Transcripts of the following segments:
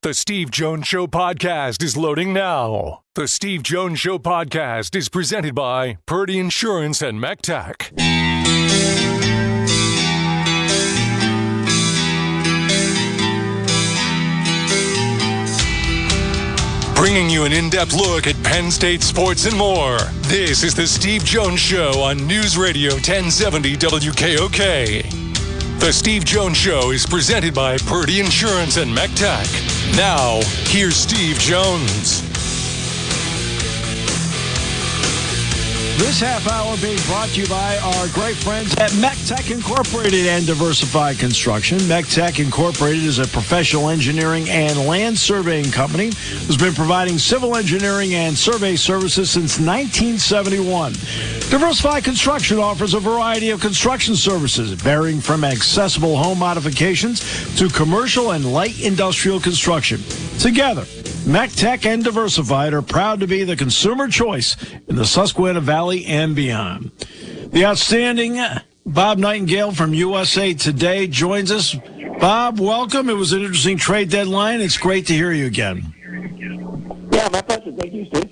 The Steve Jones Show podcast is loading now. The Steve Jones Show podcast is presented by Purdy Insurance and McTack. Bringing you an in-depth look at Penn State sports and more. This is the Steve Jones Show on News Radio 1070 WKOK. The Steve Jones Show is presented by Purdy Insurance and McTack. Now, here's Steve Jones. This half hour being brought to you by our great friends at McTack Incorporated and Diversified Construction. McTack Incorporated is a professional engineering and land surveying company who's been providing civil engineering and survey services since 1971. Diversified Construction offers a variety of construction services, varying from accessible home modifications to commercial and light industrial construction. Together, McTack and Diversified are proud to be the consumer choice in the Susquehanna Valley and beyond. The outstanding Bob Nightengale from USA Today joins us. Bob, welcome. It was an interesting trade deadline. It's great to hear you again. Yeah, my pleasure. Thank you, Steve.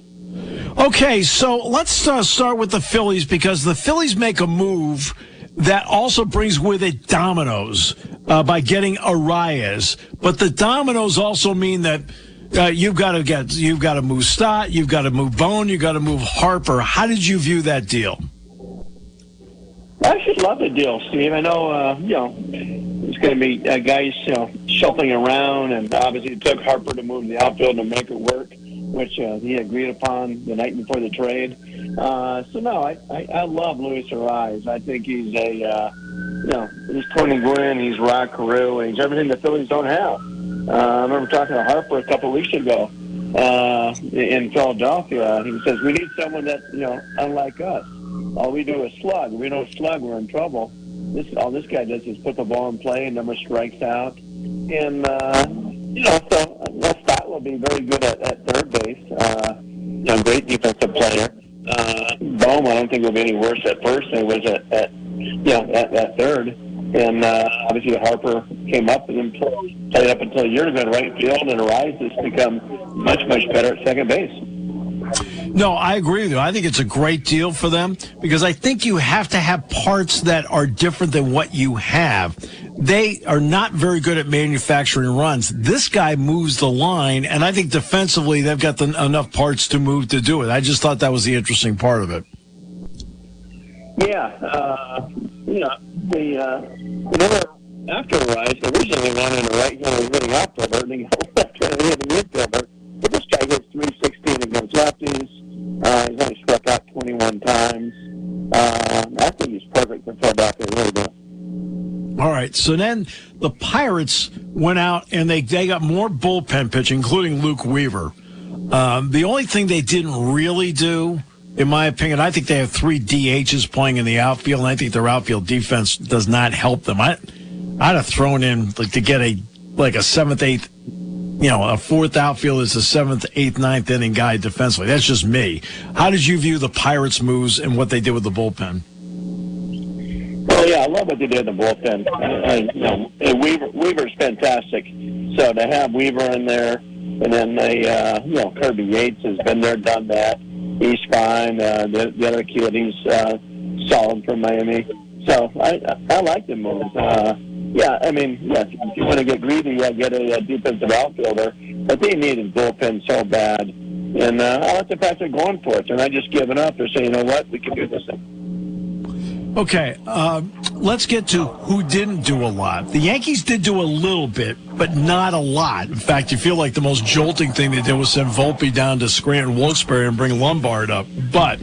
Okay, so let's start with the Phillies, because the Phillies make a move that also brings with it dominoes by getting Arias. But the dominoes also mean that you've got to move Stott, you've got to move Bone, you've got to move Harper. How did you view that deal? I should love the deal, Steve. I know, there's going to be guys, shuffling around, and obviously it took Harper to move the outfield and make it work, which he agreed upon the night before the trade. I love Luis Arias. I think he's he's Tony Gwynn, he's Rod Carew, and he's everything the Phillies don't have. I remember talking to Harper a couple of weeks ago in Philadelphia. He says, we need someone that, unlike us. All we do is slug. If we don't slug, we're in trouble. All this guy does is put the ball in play and never strikes out. And, Stott will be very good at third base. Great defensive player. Bowman, I don't think will be any worse at first than he was at third. And obviously Harper came up and then played up until a year ago in right field, and Arias has become much, much better at second base. No, I agree with you. I think it's a great deal for them, because I think you have to have parts that are different than what you have. They are not very good at manufacturing runs. This guy moves the line, and I think defensively they've got enough parts to move to do it. I just thought that was the interesting part of it. Yeah, after Arias, originally wanted a right-handed hitting outfielder, and he got left-handed hitting infielder. But this guy hits 316 against lefties. He's only struck out 21 times. I think he's perfect for Philadelphia. Really do. All right, so then the Pirates went out and they got more bullpen pitching, including Luke Weaver. The only thing they didn't really do, in my opinion, I think they have 3 DHs playing in the outfield, and I think their outfield defense does not help them. I'd have thrown in to get a 7th, 8th, a 4th outfield is a 7th, 8th, 9th inning guy defensively. That's just me. How did you view the Pirates' moves and what they did with the bullpen? Well, yeah, I love what they did in the bullpen. Weaver's fantastic. So to have Weaver in there, and then Kirby Yates has been there, done that. He's fine. The other kid, he's solid from Miami. So I like the moves. If you want to get greedy, get a defensive outfielder. But they needed bullpen so bad. And I like the fact they're going for it. They're not just giving up. They're saying, you know what, we can do this thing. Okay, let's get to who didn't do a lot. The Yankees did do a little bit, but not a lot. In fact, you feel like the most jolting thing they did was send Volpe down to Scranton Wilkes-Barre and bring Lombard up. But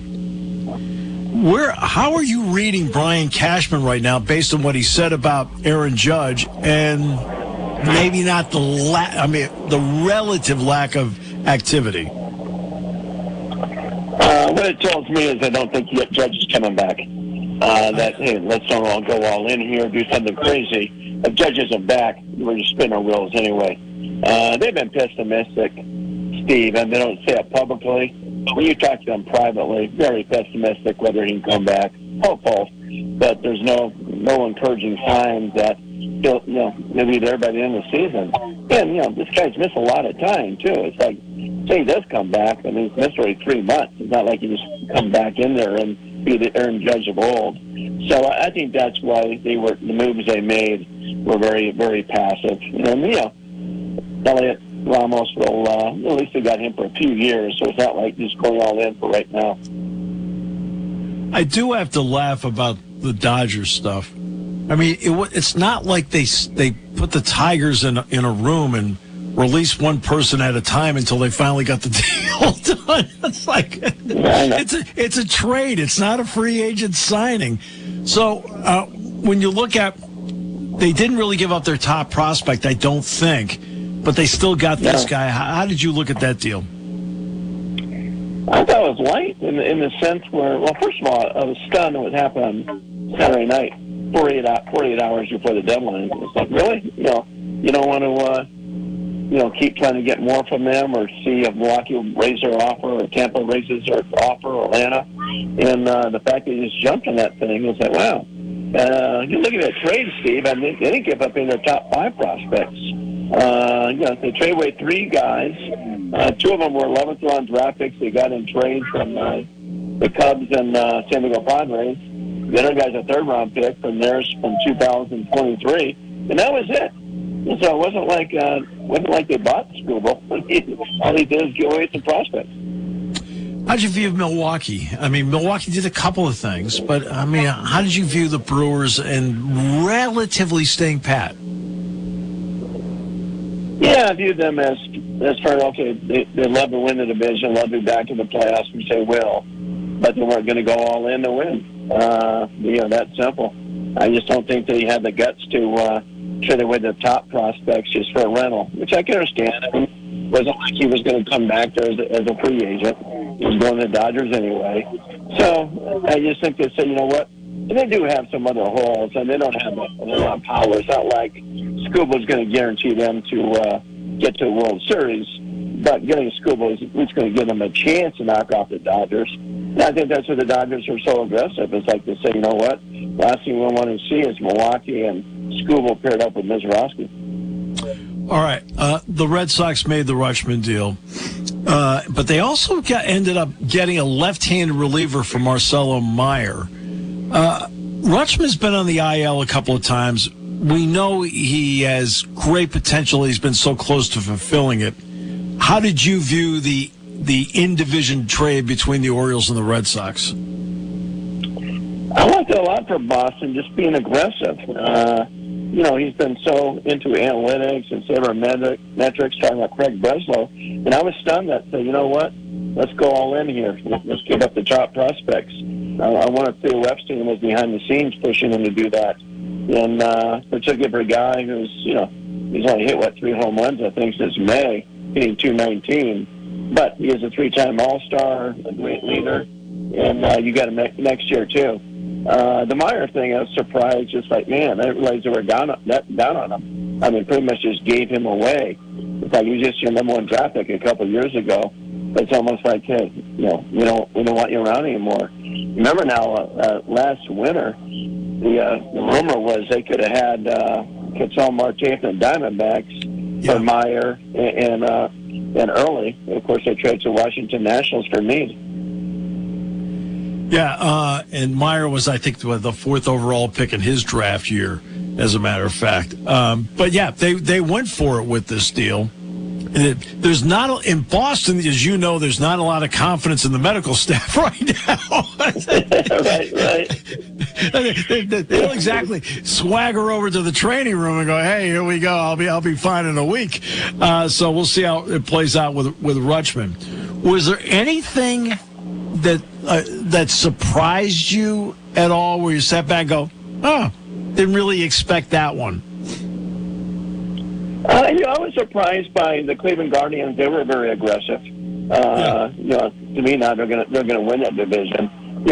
how are you reading Brian Cashman right now based on what he said about Aaron Judge and maybe not the relative lack of activity? What it tells me is I don't think Judge is coming back. Hey, let's not all go all in here, do something crazy. If Judge isn't back, we're just spinning our wheels anyway. They've been pessimistic, Steve, and they don't say it publicly. But when you talk to them privately, very pessimistic whether he can come back. Hopeful, but there's no encouraging signs that he'll be there by the end of the season. And, this guy's missed a lot of time, too. It's like, say he does come back, I mean, he's missed already 3 months. It's not like he just come back in there and be the Aaron Judge of old. So I think that's why the moves they made were very, very passive. And, Elliot Ramos will, at least they got him for a few years, so it's not like just going all in for right now. I do have to laugh about the Dodgers stuff. I mean, it's not like they put the Tigers in a room and release one person at a time until they finally got the deal done. It's like it's a trade. It's not a free agent signing. So when you look at, they didn't really give up their top prospect, I don't think, but they still got this guy. How did you look at that deal? I thought it was light in the sense where, well, first of all, I was stunned at what happened on Saturday night, 48 hours before the deadline. It's like, really? You don't want to, keep trying to get more from them or see if Milwaukee will raise their offer or Tampa raises their offer or Atlanta. And the fact that they just jumped on that thing was like, wow. You look at that trade, Steve, I mean, they didn't give up any of their top 5 prospects. They trade away 3 guys. 2 of them were 11th round draft picks they got in trade from the Cubs and San Diego Padres. The other guy's a 3rd round pick from theirs from 2023, and that was it. And so it wasn't like they bought Scooble. All they did is give away some prospects. How did you view Milwaukee? I mean, Milwaukee did a couple of things, but I mean, how did you view the Brewers and relatively staying pat? Yeah, I viewed them as far as, okay, they love to win the division, love to be back in the playoffs, which they will, but they weren't going to go all in to win. That simple. I just don't think they had the guts to trade away the top prospects just for a rental, which I can understand. I mean, it wasn't like he was going to come back there as a free agent. He was going to the Dodgers anyway. So I just think they said, you know what? And they do have some other holes, and they don't have a lot of power. It's not like Scuba's going to guarantee them to get to the World Series, but getting Scuba is at least going to give them a chance to knock off the Dodgers. And I think that's why the Dodgers are so aggressive. It's like they say, you know what? Last thing we want to see is Milwaukee and Scuba paired up with Mizrachi. All right. The Red Sox made the Rutschman deal, but they also ended up getting a left-handed reliever for Marcelo Meyer. Rutschman's been on the IL a couple of times. We know he has great potential. He's been so close to fulfilling it. How did you view the in-division trade between the Orioles and the Red Sox? I liked it a lot for Boston, just being aggressive. He's been so into analytics and sabermetrics, talking about Craig Breslow, and I was stunned that, you know what, let's go all in here. Let's give up the top prospects. I want to Theo Epstein was behind the scenes pushing him to do that. And particularly for a guy who's, he's only hit, 3 home runs, I think, since May, hitting .219. But he is a 3-time All-Star, a great leader, and you got him next year, too. The Meyer thing, I was surprised, just like, man, I didn't realize they were down on him. I mean, pretty much just gave him away. It's like he was just your number 1 draft pick a couple of years ago. It's almost like, hey, we don't want you around anymore. Remember now, last winter, the rumor was they could have had Quetzal Marte from the Diamondbacks for Meyer and Early. And of course, they traded to Washington Nationals for Meade. Yeah, and Meyer was, I think, the 4th overall pick in his draft year, as a matter of fact. But yeah, they went for it with this deal. There's not in Boston, as you know, there's not a lot of confidence in the medical staff right now. right. They don't exactly swagger over to the training room and go, "Hey, here we go. I'll be fine in a week." So we'll see how it plays out with Rutschman. Was there anything that surprised you at all, where you sat back and go, "Oh, didn't really expect that one"? I was surprised by the Cleveland Guardians. They were very aggressive. To me, now they're gonna win that division.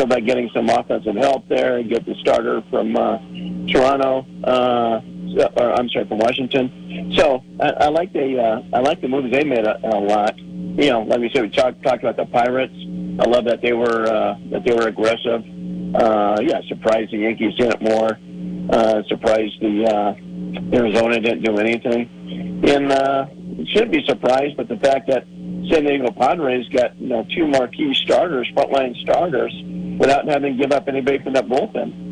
By getting some offensive help there and get the starter from Toronto, from Washington. So I like the moves they made a lot. Like we said, we talked about the Pirates. I love that they were aggressive. Surprised the Yankees did it more. Surprised the Arizona didn't do anything. And shouldn't be surprised, but the fact that San Diego Padres got two marquee starters, frontline starters, without having to give up anybody from that bullpen.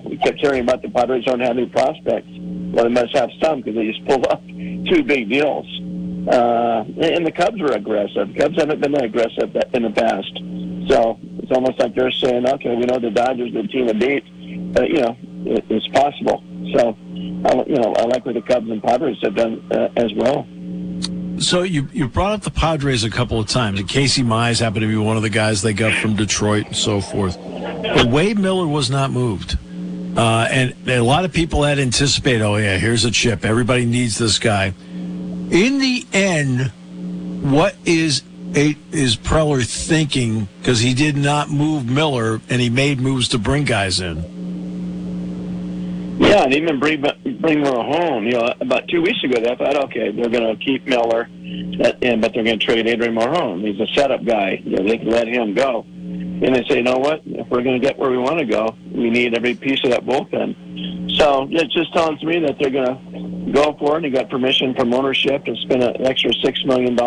We kept hearing about the Padres don't have any prospects. Well, they must have some because they just pulled up two big deals. And the Cubs were aggressive. The Cubs haven't been that aggressive in the past. So it's almost like they're saying, okay, we know the Dodgers are the team to beat. It's possible. So, I like what the Cubs and Padres have done as well. So you brought up the Padres a couple of times, and Casey Mize happened to be one of the guys they got from Detroit and so forth. But Wade Miller was not moved. And a lot of people had anticipated, oh, yeah, here's a chip. Everybody needs this guy. In the end, what is Preller thinking? Because he did not move Miller, and he made moves to bring guys in. Yeah, and even bring Miller home. About 2 weeks ago, they thought, okay, they're going to keep Miller, but they're going to trade Adrian Marjon. He's a setup guy. They can let him go. And they say, you know what? If we're going to get where we want to go, we need every piece of that bullpen. So it's just telling me that they're going to go for it. They got permission from ownership to spend an extra $6 million.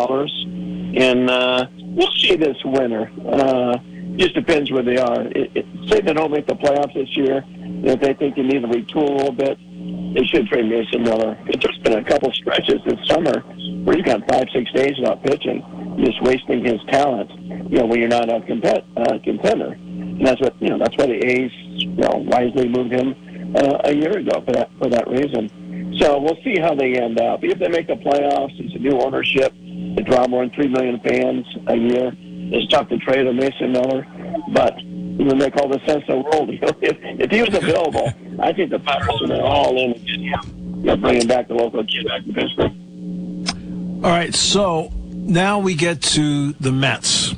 And we'll see this winter. Just depends where they are. Say they don't make the playoffs this year, if they think they need to retool a little bit, they should trade Mason Miller. There's been a couple stretches this summer where he's got 5-6 days without pitching, just wasting his talent. When you're not a contender, and that's why the A's wisely moved him a year ago for that reason. So we'll see how they end up. If they make the playoffs, it's a new ownership. They draw more than 3 million fans a year. It's tough to trade a Mason Miller, but it would make all the sense in the world. If he was available, I think the Pirates would be all in and get him. Bringing back the local kid back to Pittsburgh. All right, so now we get to the Mets.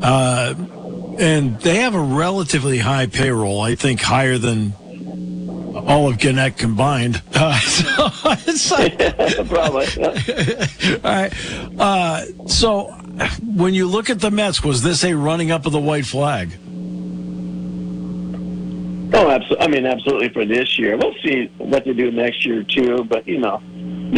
And they have a relatively high payroll, I think higher than all of Gannett combined. Probably. All right. So when you look at the Mets, was this a running up of the white flag? Oh, absolutely for this year. We'll see what they do next year, too. But, you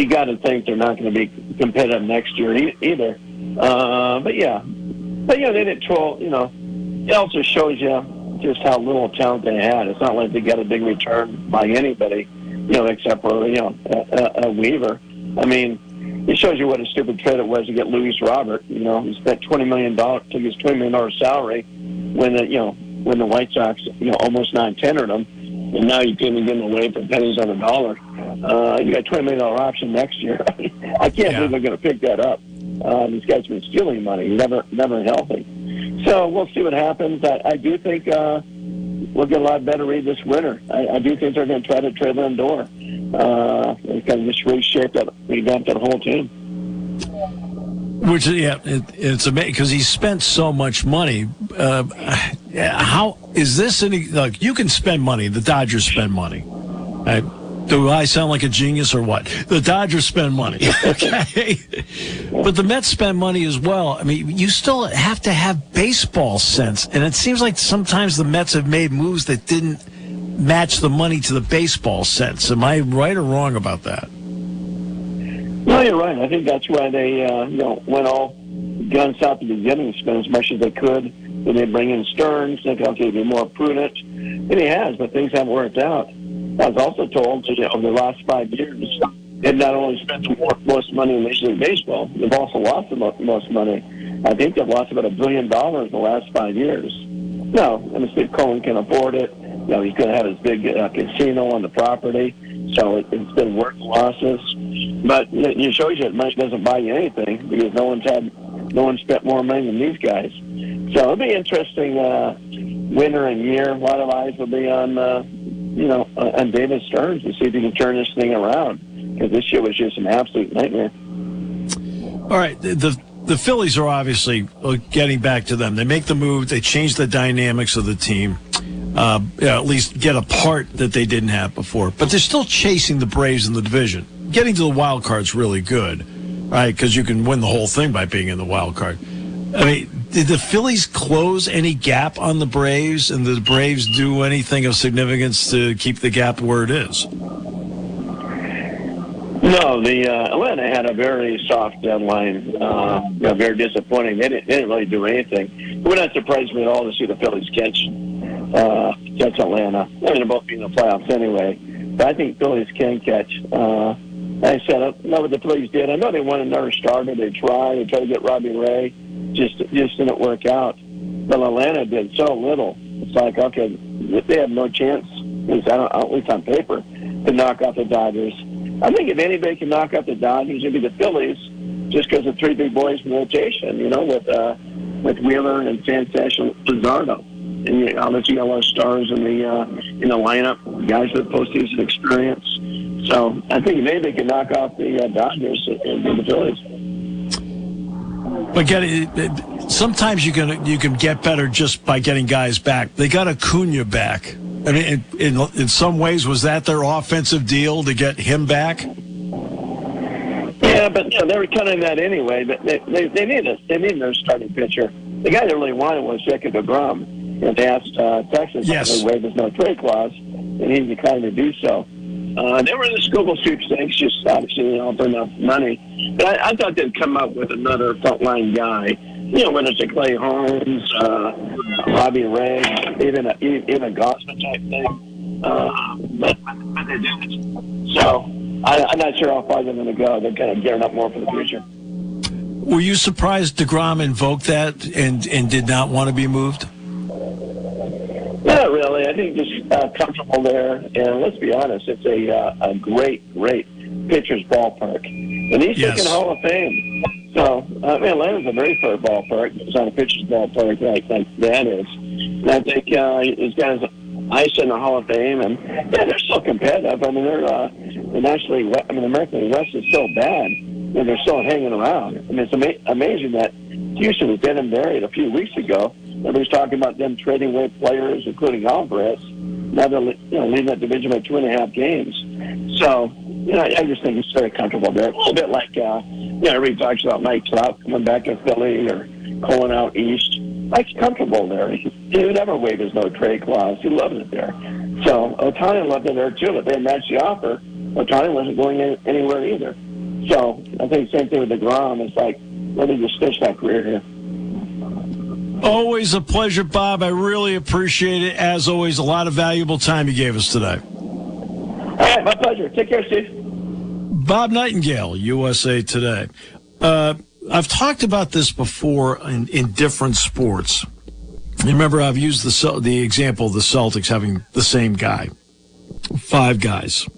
got to think they're not going to be competitive next year either. But they didn't troll, it also shows you just how little talent they had. It's not like they got a big return by anybody, except for, a Weaver. It shows you what a stupid trade it was to get Luis Robert. He spent $20 million, took his $20 million salary when the White Sox, almost non-tendered him. And now you can't even get him away for pennies on a dollar. You got a $20 million option next year. I can't believe they're going to pick that up. These guys have been stealing money, never healthy. So we'll see what happens. I do think we'll get a lot better read this winter. I do think they're going to try to trade Lindor. They kind of just reshape that, revamp that whole team. Which, it's amazing because he spent so much money. How is this any? Like, you can spend money. The Dodgers spend money. Do I sound like a genius or what? The Dodgers spend money, okay? But the Mets spend money as well. You still have to have baseball sense. And it seems like sometimes the Mets have made moves that didn't match the money to the baseball sense. Am I right or wrong about that? No, you're right. I think that's why they went all guns out at the beginning, spent as much as they could. When they bring in Stearns, they thought they'd be more prudent. And he has, but things haven't worked out. I was also told over the last 5 years, they've not only spent the most money in Major League Baseball, they've also lost the most money. I think they've lost about $1 billion in the last 5 years. No, Steve Cohen can afford it. He's going to have his big casino on the property, so it's been worth losses. But it shows you that money doesn't buy you anything because no one spent more money than these guys. So it'll be interesting winter and year. A lot of eyes will be on David Stearns to see if he can turn this thing around, because this year was just an absolute nightmare. All right, the Phillies are obviously getting back to them. They make the move. They change the dynamics of the team. At least get a part that they didn't have before. But they're still chasing the Braves in the division. Getting to the wild card's really good, right? Because you can win the whole thing by being in the wild card. Did the Phillies close any gap on the Braves, and did the Braves do anything of significance to keep the gap where it is? No, the Atlanta had a very soft deadline. Very disappointing. They didn't really do anything. It would not surprise me at all to see the Phillies catch Atlanta. I mean, they're both being in the playoffs anyway. But I think Phillies can catch. I said, I know what the Phillies did. I know they wanted another starter. They tried to get Robbie Ray. Just didn't work out. But Atlanta did so little. It's like, okay, they have no chance, at least on paper, to knock out the Dodgers. I think if anybody can knock out the Dodgers, it'd be the Phillies, just because of three big boys in rotation, with Wheeler and Sanchez and Luzardo. And obviously you got a lot of stars in the lineup, guys with postseason experience. So I think if anybody can knock off the Dodgers, it'd be the Phillies. But sometimes you can get better just by getting guys back. They got Acuna back. I mean, in some ways, was that their offensive deal to get him back? Yeah, but they were counting that anyway. But they needed their starting pitcher. The guy they really wanted was Jacob deGrom. And they asked Texas to waive his no trade clause, and he declined to do so. They were in the Schuylkill sweepstakes, just obviously for enough money. But I thought they'd come up with another frontline guy. Whether it's a Clay Holmes, Robbie Ray, even a Gosman type thing. But they didn't. So I'm not sure how far they're going to go. They're kind of gearing up more for the future. Were you surprised DeGrom invoked that and did not want to be moved? Not really. I think just comfortable there. And let's be honest, it's a great pitcher's ballpark. And he's taking Hall of Fame. So, Atlanta's a very fair ballpark. It's not a pitcher's ballpark like that is. And I think he's got his ice in the Hall of Fame. And, they're still competitive. I mean, they're nationally, the American West is so bad, and they're still hanging around. I mean, it's amazing that Houston was dead and buried a few weeks ago. Everybody's talking about them trading away players, including Alvarez. Now they're leading that division by 2.5 games. So, I just think he's very comfortable there. A little bit like, everybody talks about Mike Trout coming back to Philly or going out east. Mike's comfortable there. He would never waive his no trade clause. He loves it there. So Ohtani loved it there too. But they matched the offer. Ohtani wasn't going anywhere either. So I think the same thing with DeGrom. It's like, let me just finish my career here. Always a pleasure, Bob. I really appreciate it. As always, a lot of valuable time you gave us today. All right, my pleasure. Take care, Steve. Bob Nightengale, USA Today. I've talked about this before in different sports. Remember, I've used the example of the Celtics having the same guy, 5 guys.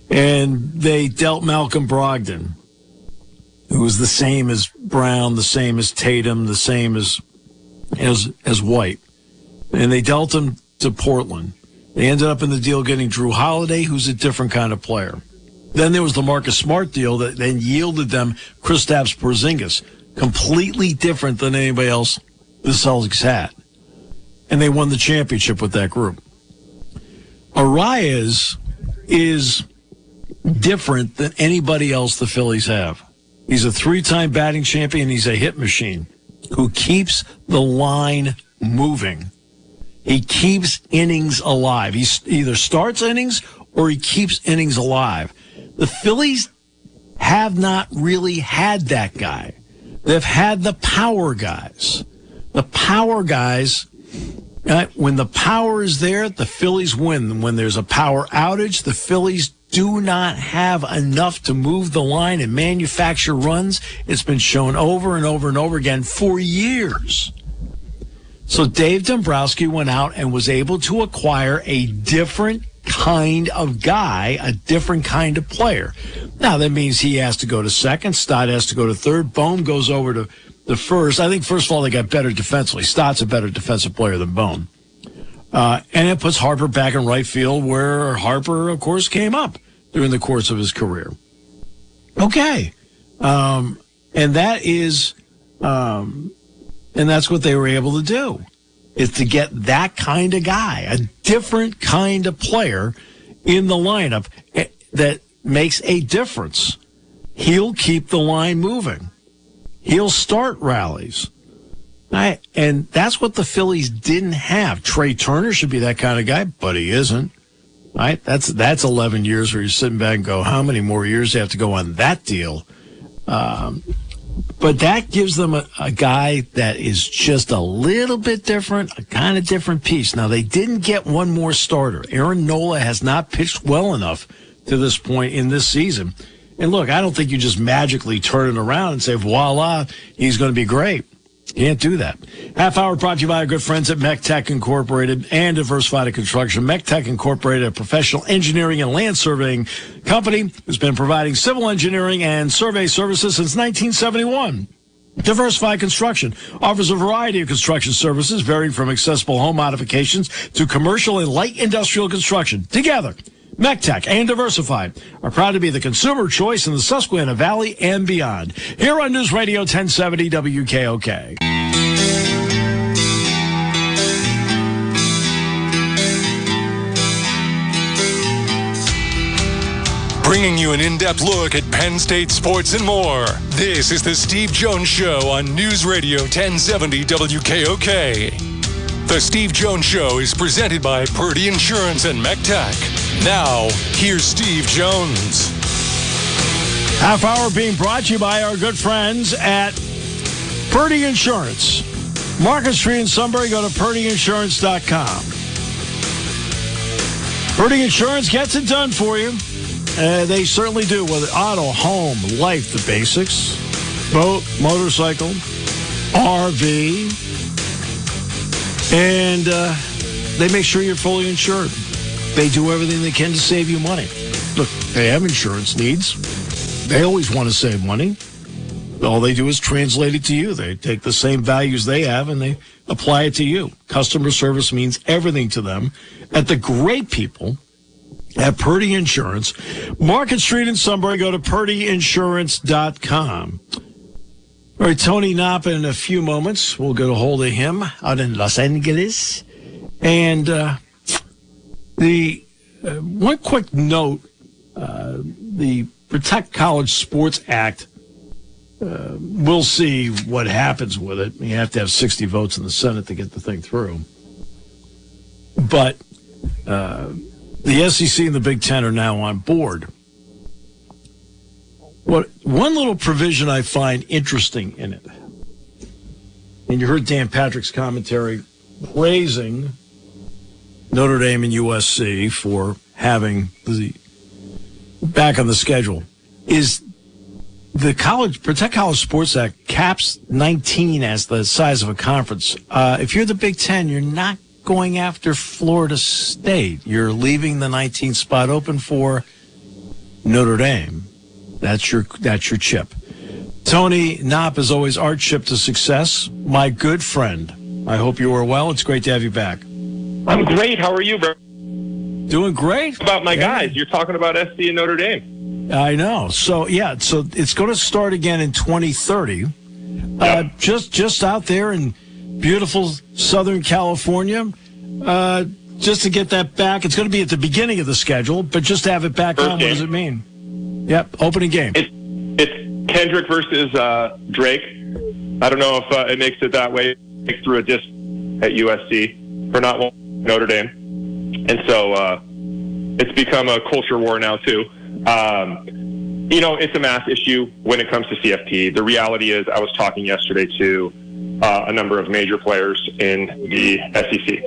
And they dealt Malcolm Brogdon, who was the same as Brown, the same as Tatum, the same as White. And they dealt him to Portland. They ended up in the deal getting Drew Holiday, who's a different kind of player. Then there was the Marcus Smart deal that then yielded them Kristaps Porzingis, completely different than anybody else the Celtics had. And they won the championship with that group. Arias is different than anybody else the Phillies have. He's a 3-time batting champion. He's a hit machine who keeps the line moving. He keeps innings alive. He either starts innings or he keeps innings alive. The Phillies have not really had that guy. They've had the power guys. The power guys, when the power is there, the Phillies win. When there's a power outage, the Phillies do not have enough to move the line and manufacture runs. It's been shown over and over and over again for years. So Dave Dombrowski went out and was able to acquire a different kind of guy, a different kind of player. Now, that means he has to go to second. Stott has to go to third. Bohm goes over to the first. I think, first of all, they got better defensively. Stott's a better defensive player than Bohm. And it puts Harper back in right field, where Harper, of course, came up during the course of his career. Okay. And that is, and that's what they were able to do, is to get that kind of guy, a different kind of player in the lineup that makes a difference. He'll keep the line moving. He'll start rallies. Right? And that's what the Phillies didn't have. Trey Turner should be that kind of guy, but he isn't. Right? That's 11 years where you're sitting back and go, how many more years do you have to go on that deal? But that gives them a guy that is just a little bit different, a kind of different piece. Now, they didn't get one more starter. Aaron Nola has not pitched well enough to this point in this season. And look, I don't think you just magically turn it around and say, voila, he's going to be great. Can't do that. Half hour brought to you by our good friends at Mech Tech Incorporated and Diversified Construction. Mech Tech Incorporated, a professional engineering and land surveying company who's been providing civil engineering and survey services since 1971. Diversified Construction offers a variety of construction services varying from accessible home modifications to commercial and light industrial construction. Together, MechTech and Diversified are proud to be the consumer choice in the Susquehanna Valley and beyond. Here on News Radio 1070 WKOK. Bringing you an in-depth look at Penn State sports and more. This is the Steve Jones Show on News Radio 1070 WKOK. The Steve Jones Show is presented by Purdy Insurance and MechTech. Now, here's Steve Jones. Half hour being brought to you by our good friends at Purdy Insurance. Market Street in Sunbury, go to purdyinsurance.com. Purdy Insurance gets it done for you. They certainly do, whether auto, home, life, the basics, boat, motorcycle, RV, and they make sure you're fully insured. They do everything they can to save you money. Look, they have insurance needs. They always want to save money. All they do is translate it to you. They take the same values they have and they apply it to you. Customer service means everything to them. At the great people at Purdy Insurance, Market Street in Sunbury, go to purdyinsurance.com. All right, Tony Knopp in a few moments. We'll get a hold of him out in Los Angeles. And the one quick note, the Protect College Sports Act, we'll see what happens with it. You have to have 60 votes in the Senate to get the thing through. But the SEC and the Big Ten are now on board. One little provision I find interesting in it, and you heard Dan Patrick's commentary praising Notre Dame and USC for having the back on the schedule, is the Protect College Sports Act caps 19 as the size of a conference. If you're the Big Ten, you're not going after Florida State. You're leaving the 19th spot open for Notre Dame. That's your chip. Tony Knopp is always our chip to success. My good friend. I hope you are well. It's great to have you back. I'm great. How are you, bro? Doing great. How about my guys? You're talking about SC and Notre Dame. I know. So it's going to start again in 2030. Yep. Just out there in beautiful Southern California. Just to get that back. It's going to be at the beginning of the schedule, but just to have it back on, what does it mean? Yep, opening game. It's Kendrick versus Drake. I don't know if it makes it that way. It threw a disc at USC for not wanting Notre Dame. And so it's become a culture war now, too. It's a math issue when it comes to CFP. The reality is I was talking yesterday to a number of major players in the SEC,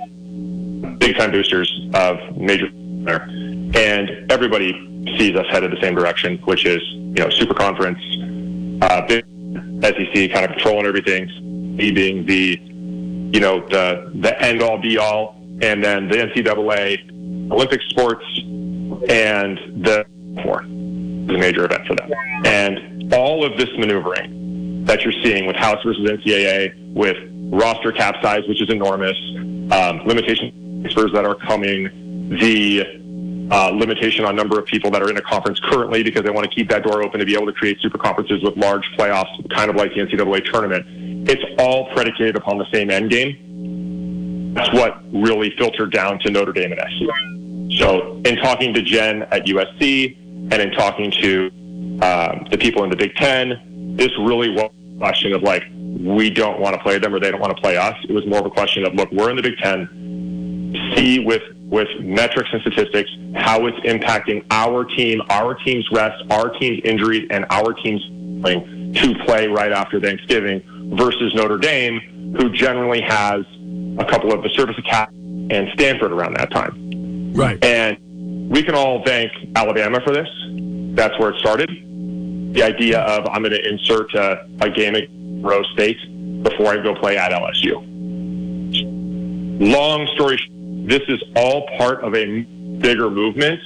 big-time boosters of major players, and everybody sees us headed the same direction, which is, super conference, big SEC kind of controlling everything, me being the end-all, be-all, and then the NCAA, Olympic sports, and the major event for them. And all of this maneuvering that you're seeing with House versus NCAA, with roster cap size, which is enormous, limitation transfers that are coming, the limitation on number of people that are in a conference currently because they want to keep that door open to be able to create super conferences with large playoffs, kind of like the NCAA tournament. It's all predicated upon the same end game. That's what really filtered down to Notre Dame and SC. So in talking to Jen at USC and in talking to the people in the Big Ten, this really was a question of we don't want to play them or they don't want to play us. It was more of a question of, look, we're in the Big Ten. See with with metrics and statistics, how it's impacting our team, our team's rest, our team's injuries, and our team's to play right after Thanksgiving versus Notre Dame, who generally has a couple of the service academies and Stanford around that time. Right. And we can all thank Alabama for this. That's where it started. The idea of I'm going to insert a game at Rose State before I go play at LSU. Long story short, this is all part of a bigger movement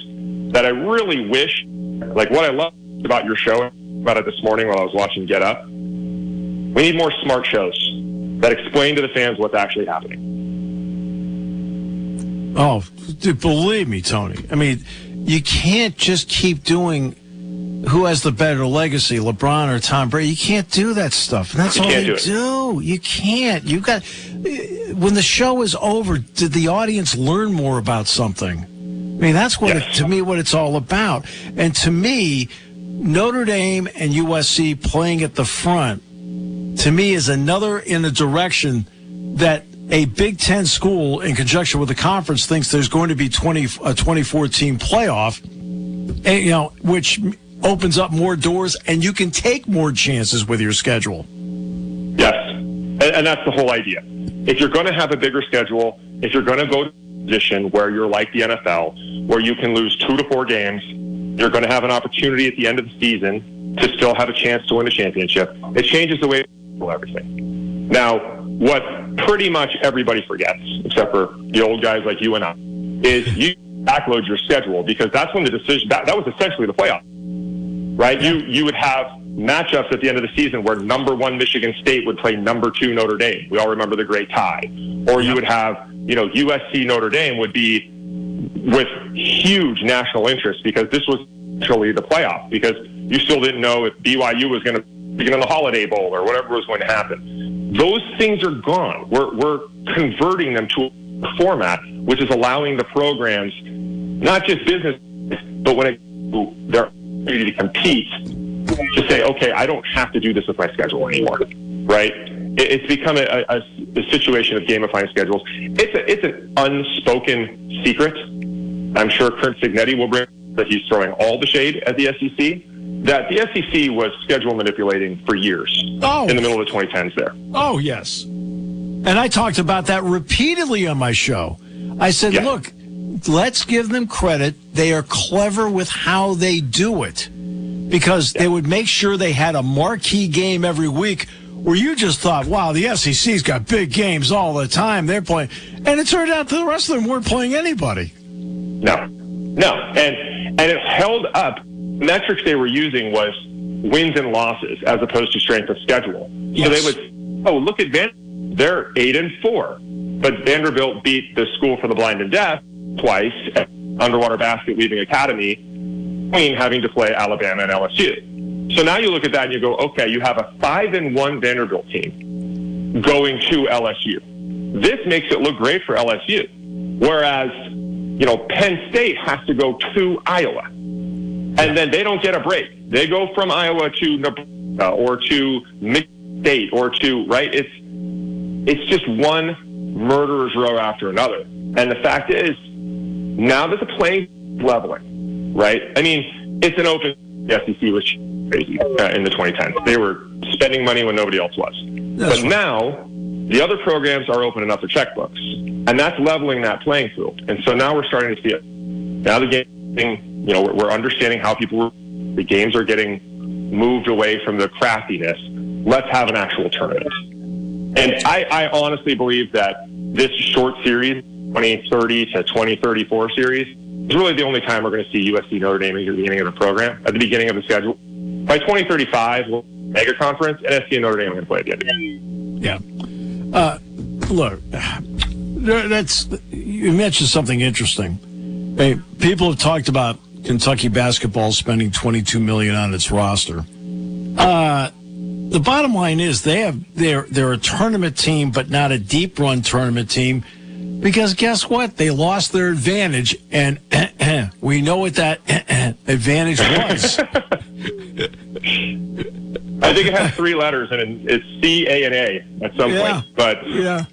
that I really wish, like what I love about your show, about it this morning while I was watching Get Up, we need more smart shows that explain to the fans what's actually happening. Oh, dude, believe me, Tony. I mean, you can't just keep doing who has the better legacy, LeBron or Tom Brady. You can't do that stuff. And that's all they do. You can't. You got. When the show is over, did the audience learn more about something? I mean, that's what to me what it's all about. And to me, Notre Dame and USC playing at the front, to me, is another in a direction that a Big Ten school, in conjunction with the conference, thinks there's going to be a 24-team playoff, and, which opens up more doors, and you can take more chances with your schedule. Yes, and that's the whole idea. If you're going to have a bigger schedule, if you're going to go to a position where you're like the NFL, where you can lose 2 to 4 games, you're going to have an opportunity at the end of the season to still have a chance to win a championship. It changes the way we do everything. Now, what pretty much everybody forgets, except for the old guys like you and I, is you backload your schedule, because that's when the decision, that was essentially the playoff, right? You would have matchups at the end of the season where number 1 Michigan State would play number 2 Notre Dame. We all remember the great tie. Or you would have, USC Notre Dame would be with huge national interest, because this was actually the playoff, because you still didn't know if BYU was going to begin in the Holiday Bowl or whatever was going to happen. Those things are gone. We're converting them to a format which is allowing the programs, not just business, but when they're ready to compete, to say, okay, I don't have to do this with my schedule anymore, right? It's become a situation of gamifying schedules. It's an unspoken secret. I'm sure Kurt Signetti will bring that he's throwing all the shade at the SEC, that the SEC was schedule manipulating for years in the middle of the 2010s there. Oh, yes. And I talked about that repeatedly on my show. I said, look, let's give them credit. They are clever with how they do it, because they would make sure they had a marquee game every week where you just thought, wow, the SEC's got big games all the time. They're playing. And it turned out the rest of them weren't playing anybody. No. And it held up. Metrics they were using was wins and losses as opposed to strength of schedule. Yes. So they would, look at Vanderbilt. They're 8-4. But Vanderbilt beat the School for the Blind and Deaf twice at Underwater Basket Weaving Academy, between having to play Alabama and LSU. So now you look at that and you go, okay, you have a 5-1 Vanderbilt team going to LSU. This makes it look great for LSU. Whereas, Penn State has to go to Iowa. And then they don't get a break. They go from Iowa to Nebraska or to Michigan State or to, right? It's just one murderer's row after another. And the fact is, now that the playing leveling, right? I mean, it's an open. The SEC was crazy in the 2010s. They were spending money when nobody else was. But now, the other programs are opening up their checkbooks, and that's leveling that playing field. And so now we're starting to see it. Now the game, we're understanding how the games are getting moved away from the craftiness. Let's have an actual tournament. And I honestly believe that this short series, 2030 to 2034 series, is really the only time we're going to see USC Notre Dame at the beginning of the program, at the beginning of the schedule. By 2035, we'll mega conference, and SC and Notre Dame are going to play at the end of the game. Yeah. Look, you mentioned something interesting. Hey, people have talked about Kentucky basketball spending $22 million on its roster. The bottom line is they're a tournament team, but not a deep run tournament team, because guess what? They lost their advantage, and we know what that advantage was. I think it has 3 letters, and it's C, A, and A at some point. But yeah.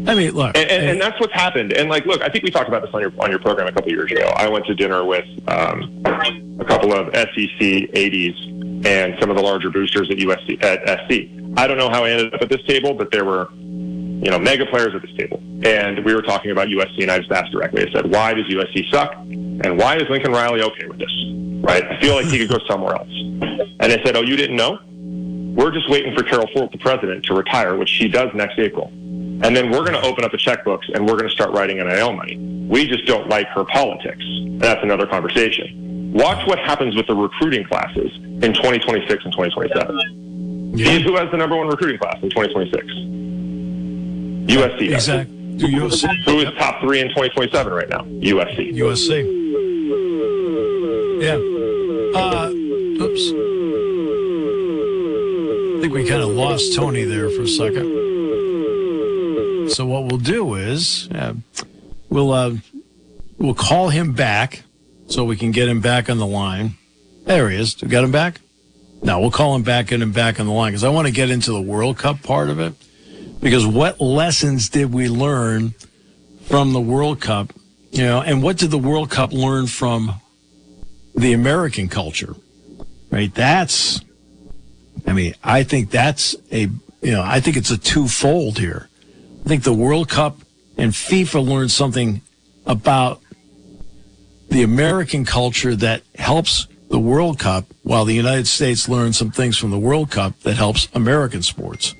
I mean, look, and that's what's happened. And like, look, I think we talked about this on your program a couple of years ago. I went to dinner with a couple of SEC 80s and some of the larger boosters at SC. I don't know how I ended up at this table, but there were, mega players at this table, and we were talking about USC. And I just asked directly. I said, "Why does USC suck? And why is Lincoln Riley okay with this? Right? I feel like he could go somewhere else." And they said, "Oh, you didn't know? We're just waiting for Carol Folt, the president, to retire, which she does next April. And then we're going to open up the checkbooks and we're going to start writing NIL money. We just don't like her politics." And that's another conversation. Watch what happens with the recruiting classes in 2026 and 2027. Yeah. See who has the number one recruiting class in 2026. USC. Exactly. USC. Who is top 3 in 2027 right now? USC. USC. Yeah. Oops. I think we kind of lost Tony there for a second. So what we'll do is we'll call him back so we can get him back on the line. There he is. We got him back? No, we'll call him back, get him back on the line because I want to get into the World Cup part of it. Because what lessons did we learn from the World Cup? And what did the World Cup learn from the American culture? Right? I think that's I think it's a twofold here. I think the World Cup and FIFA learned something about the American culture that helps the World Cup, while the United States learned some things from the World Cup that helps American sports.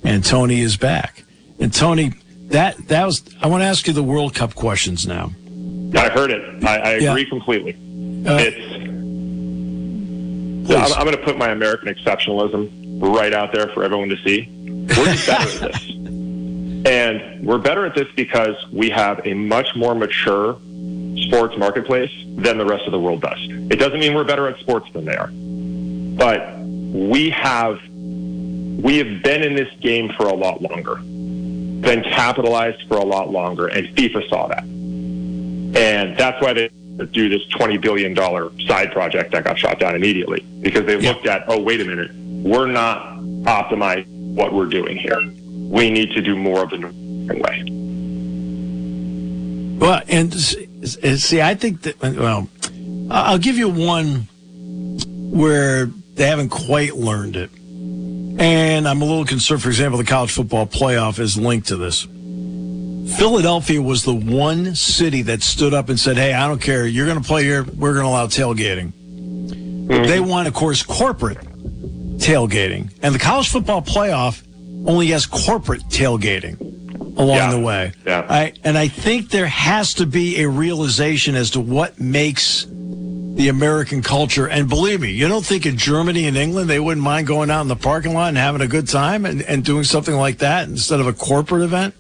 And Tony is back. And Tony, that was, I want to ask you the World Cup questions now. I heard it. I agree completely. I'm going to put my American exceptionalism right out there for everyone to see. We're just better at this. And we're better at this because we have a much more mature sports marketplace than the rest of the world does. It doesn't mean we're better at sports than they are. But we have been in this game for a lot longer, been capitalized for a lot longer, and FIFA saw that. And that's why they do this $20 billion side project that got shot down immediately, because they looked at, oh, wait a minute, we're not optimizing what we're doing here. We need to do more of the way. Well, and see, I think that, I'll give you one where they haven't quite learned it. And I'm a little concerned, for example, the college football playoff is linked to this. Philadelphia was the one city that stood up and said, hey, I don't care. You're going to play here. We're going to allow tailgating. Mm-hmm. They want, of course, corporate tailgating. And the college football playoff only has corporate tailgating along the way. Yeah. I think there has to be a realization as to what makes the American culture. And believe me, you don't think in Germany and England they wouldn't mind going out in the parking lot and having a good time and doing something like that instead of a corporate event?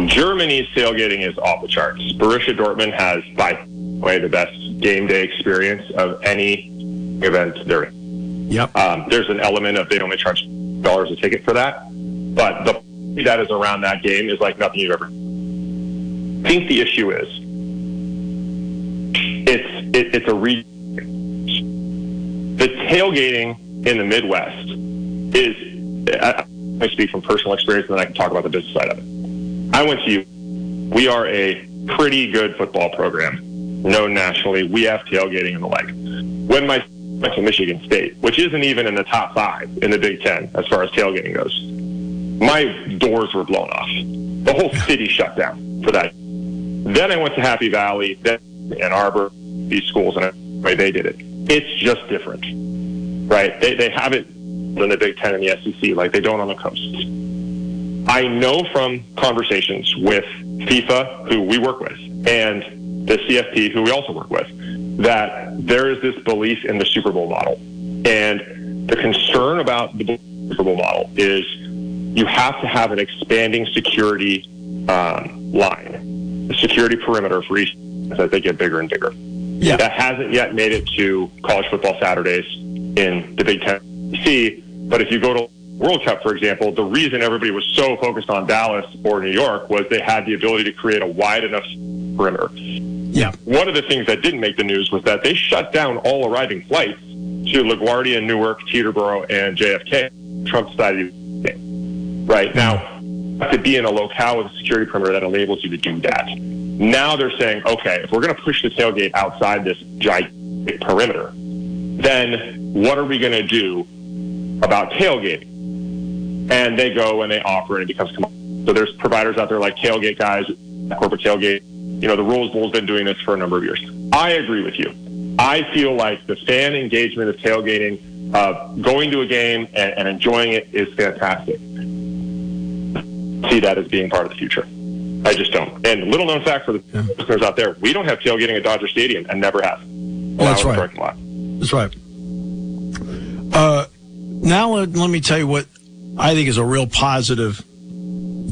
Germany's tailgating is off the charts. Borussia Dortmund has, by way, the best game day experience of any event there is. Yep. There's an element of they only charge $1 a ticket for that, but the that is around that game is like nothing you've ever. I think the issue is it's a the tailgating in the Midwest is. I speak from personal experience, and then I can talk about the business side of it. I went to we are a pretty good football program, known nationally. We have tailgating and the like. When I went to Michigan State, which isn't even in the top 5 in the Big Ten as far as tailgating goes, my doors were blown off. The whole city shut down for that. Then I went to Happy Valley, then Ann Arbor, these schools, and the way they did it. It's just different, right? They have it in the Big Ten and the SEC like they don't on the coast. I know from conversations with FIFA, who we work with, and the CFP, who we also work with, that there is this belief in the Super Bowl model. And the concern about the Super Bowl model is you have to have an expanding security line, a security perimeter for each as they get bigger and bigger. Yeah. That hasn't yet made it to college football Saturdays in the Big Ten. But if you go to World Cup, for example, the reason everybody was so focused on Dallas or New York was they had the ability to create a wide enough perimeter. Yeah. One of the things that didn't make the news was that they shut down all arriving flights to LaGuardia, Newark, Teterboro, and JFK. Trump decided to right now. have to be in a locale with a security perimeter that enables you to do that. Now they're saying, okay, if we're going to push the tailgate outside this gigantic perimeter, then what are we going to do about tailgating? And they go and they offer, and it becomes commodity. So there's providers out there like Tailgate Guys, Corporate Tailgate. You know, the Rose Bowl's been doing this for a number of years. I agree with you. I feel like the fan engagement of tailgating, going to a game and enjoying it is fantastic. See that as being part of the future. I just don't. And little known fact for the listeners out there, we don't have tailgating at Dodger Stadium and never have. That's right. That's right. Now let me tell you what I think is a real positive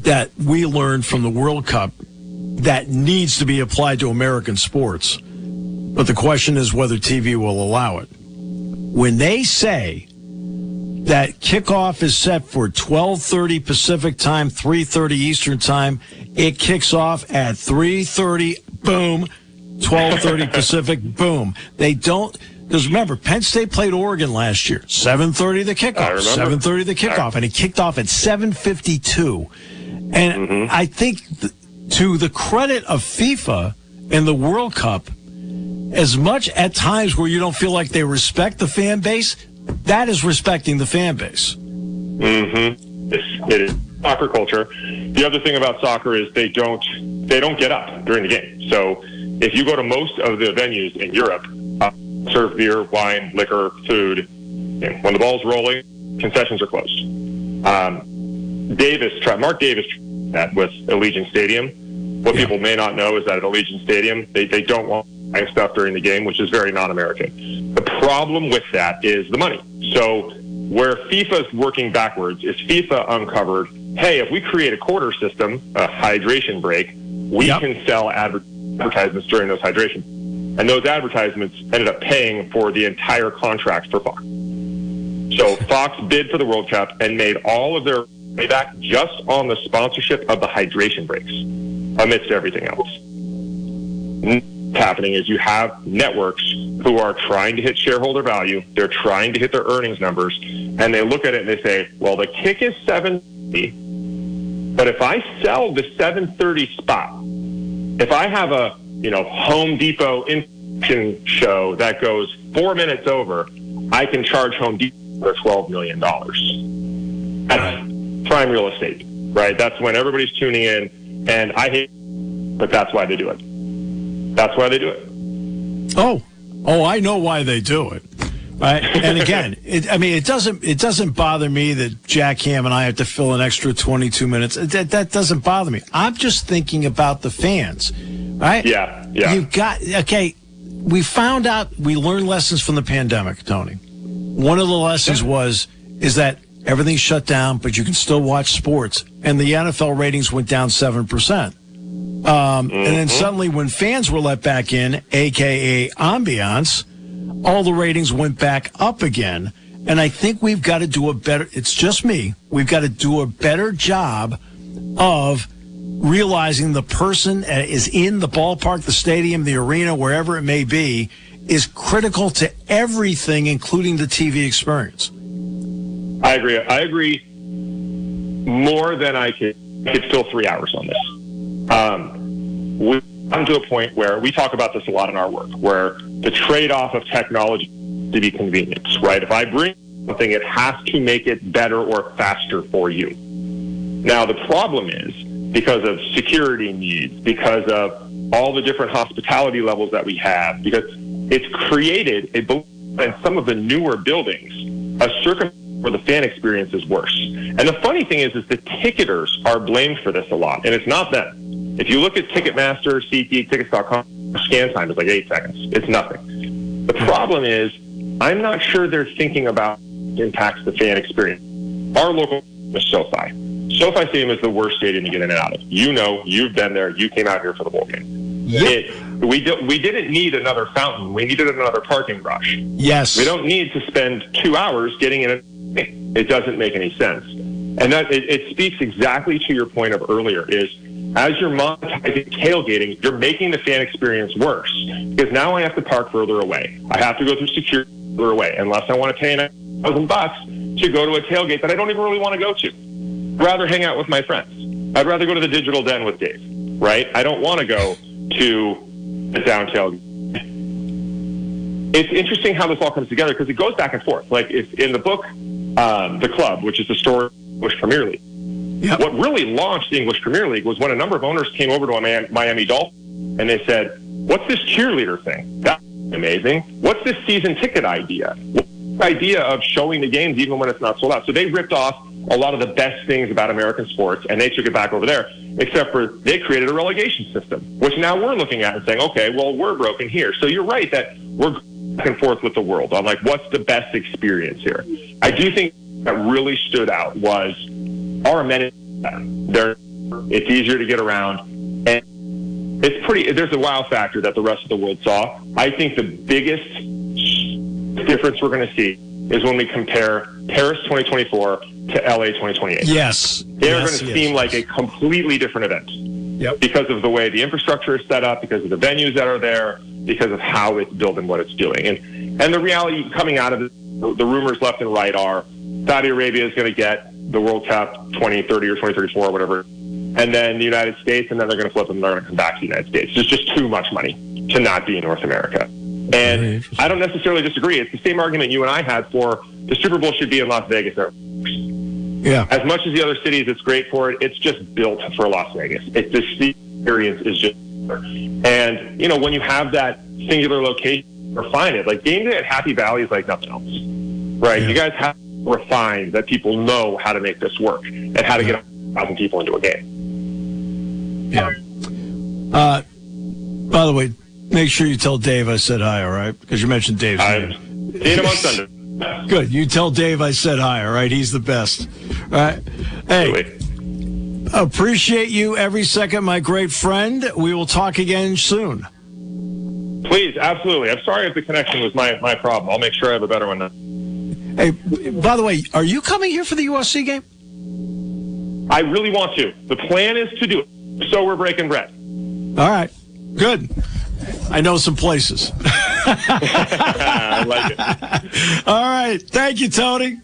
that we learned from the World Cup that needs to be applied to American sports. But the question is whether TV will allow it. When they say that kickoff is set for 12:30 Pacific time, 3:30 Eastern time, it kicks off at 3:30, boom, 12:30 Pacific, boom. They don't, because remember, Penn State played Oregon last year, 7:30 the kickoff, 7:30 the kickoff, and it kicked off at 7:52. And I think to the credit of FIFA and the World Cup, as much at times where you don't feel like they respect the fan base, that is respecting the fan base. It is soccer culture. The other thing about soccer is they don't get up during the game. So if you go to most of the venues in Europe, serve beer, wine, liquor, food. When the ball's rolling, concessions are closed. Mark Davis tried that with Allegiant Stadium. What people may not know is that at Allegiant Stadium, they don't want stuff during the game, which is very non-American. The problem with that is the money. So where FIFA is working backwards is FIFA uncovered, hey, if we create a quarter system, a hydration break, we can sell advertisements during those hydrations. And those advertisements ended up paying for the entire contract for Fox. So Fox bid for the World Cup and made all of their money back just on the sponsorship of the hydration breaks, amidst everything else. What's happening is you have networks who are trying to hit shareholder value, they're trying to hit their earnings numbers, and they look at it and they say, well, the kick is 7:30, but if I sell the 7:30 spot, if I have a Home Depot inflation show that goes 4 minutes over, I can charge Home Depot for $12 million. That's prime real estate, right? That's when everybody's tuning in, and I hate it, but that's why they do it. That's why they do it. Oh, I know why they do it. Right? And again, it doesn't bother me that Jack Ham and I have to fill an extra 22 minutes. That doesn't bother me. I'm just thinking about the fans, right? Yeah. We found out, we learned lessons from the pandemic, Tony. One of the lessons is that everything's shut down, but you can still watch sports. And the NFL ratings went down 7%. And then suddenly when fans were let back in, a.k.a. ambiance, all the ratings went back up again. And I think we've got to do it's just me, we've got to do a better job of realizing the person is in the ballpark, the stadium, the arena, wherever it may be, is critical to everything, including the TV experience. I agree more than I could fill 3 hours on this. We've come to a point where we talk about this a lot in our work, where the trade-off of technology to be convenience, right? If I bring something, it has to make it better or faster for you. Now, the problem is, because of security needs, because of all the different hospitality levels that we have, because it's created, in some of the newer buildings, a circumstance where the fan experience is worse. And the funny thing is the ticketers are blamed for this a lot, and it's not them. If you look at Ticketmaster, SeatGeek, Tickets.com, scan time is like 8 seconds. It's nothing. The problem is, I'm not sure they're thinking about impacts the fan experience. Our local is SoFi. SoFi Stadium is the worst stadium to get in and out of. You've been there. You came out here for the bowl game. Yep. We didn't need another fountain. We needed another parking rush. Yes. We don't need to spend 2 hours getting in. It doesn't make any sense. And that it speaks exactly to your point of earlier is, as you're monetizing tailgating, you're making the fan experience worse. Because now I have to park further away. I have to go through security further away, unless I want to pay $1,000 to go to a tailgate that I don't even really want to go to. I'd rather hang out with my friends. I'd rather go to the digital den with Dave, right? I don't want to go to the down tailgate. It's interesting how this all comes together because it goes back and forth. Like if in the book, The Club, which is the story of the English Premier League, yep. What really launched the English Premier League was when a number of owners came over to Miami Dolphins and they said, what's this cheerleader thing? That's amazing. What's this season ticket idea? What's the idea of showing the games even when it's not sold out? So they ripped off a lot of the best things about American sports and they took it back over there, except for they created a relegation system, which now we're looking at and saying, okay, well, we're broken here. So you're right that we're back and forth with the world on like what's the best experience here. I do think that really stood out was our amenities better. It's easier to get around, and it's pretty. There's a wow factor that the rest of the world saw. I think the biggest difference we're going to see is when we compare Paris 2024 to LA 2028. Yes, they're going to seem like a completely different event. Yep. Because of the way the infrastructure is set up, because of the venues that are there, because of how it's built and what it's doing. And the reality coming out of it, the rumors left and right are Saudi Arabia is going to get the World Cup 2030 or 2034 or whatever, and then the United States, and then they're going to flip them and they're going to come back to the United States. There's just too much money to not be in North America. And I don't necessarily disagree. It's the same argument you and I had for the Super Bowl should be in Las Vegas. Yeah. As much as the other cities, it's great for it. It's just built for Las Vegas. The experience is just, and you know when you have that singular location, refine it. Like game day at Happy Valley is like nothing else, right? Yeah. You guys have to refine that people know how to make this work and how to get 1,000 people into a game. Yeah. By the way, make sure you tell Dave I said hi, all right? Because you mentioned Dave's name. See him on Sunday. Good. You tell Dave I said hi, all right? He's the best. All right. Hey, appreciate you every second, my great friend. We will talk again soon. Please, absolutely. I'm sorry if the connection was my problem. I'll make sure I have a better one now. Hey, by the way, are you coming here for the USC game? I really want to. The plan is to do it. So we're breaking bread. All right. Good. I know some places. I like it. All right. Thank you, Tony.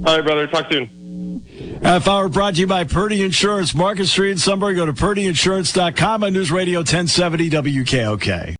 All right, brother. Talk soon. Half hour brought to you by Purdy Insurance. Market Street in Sunbury. Go to purdyinsurance.com on News Radio 1070 WKOK.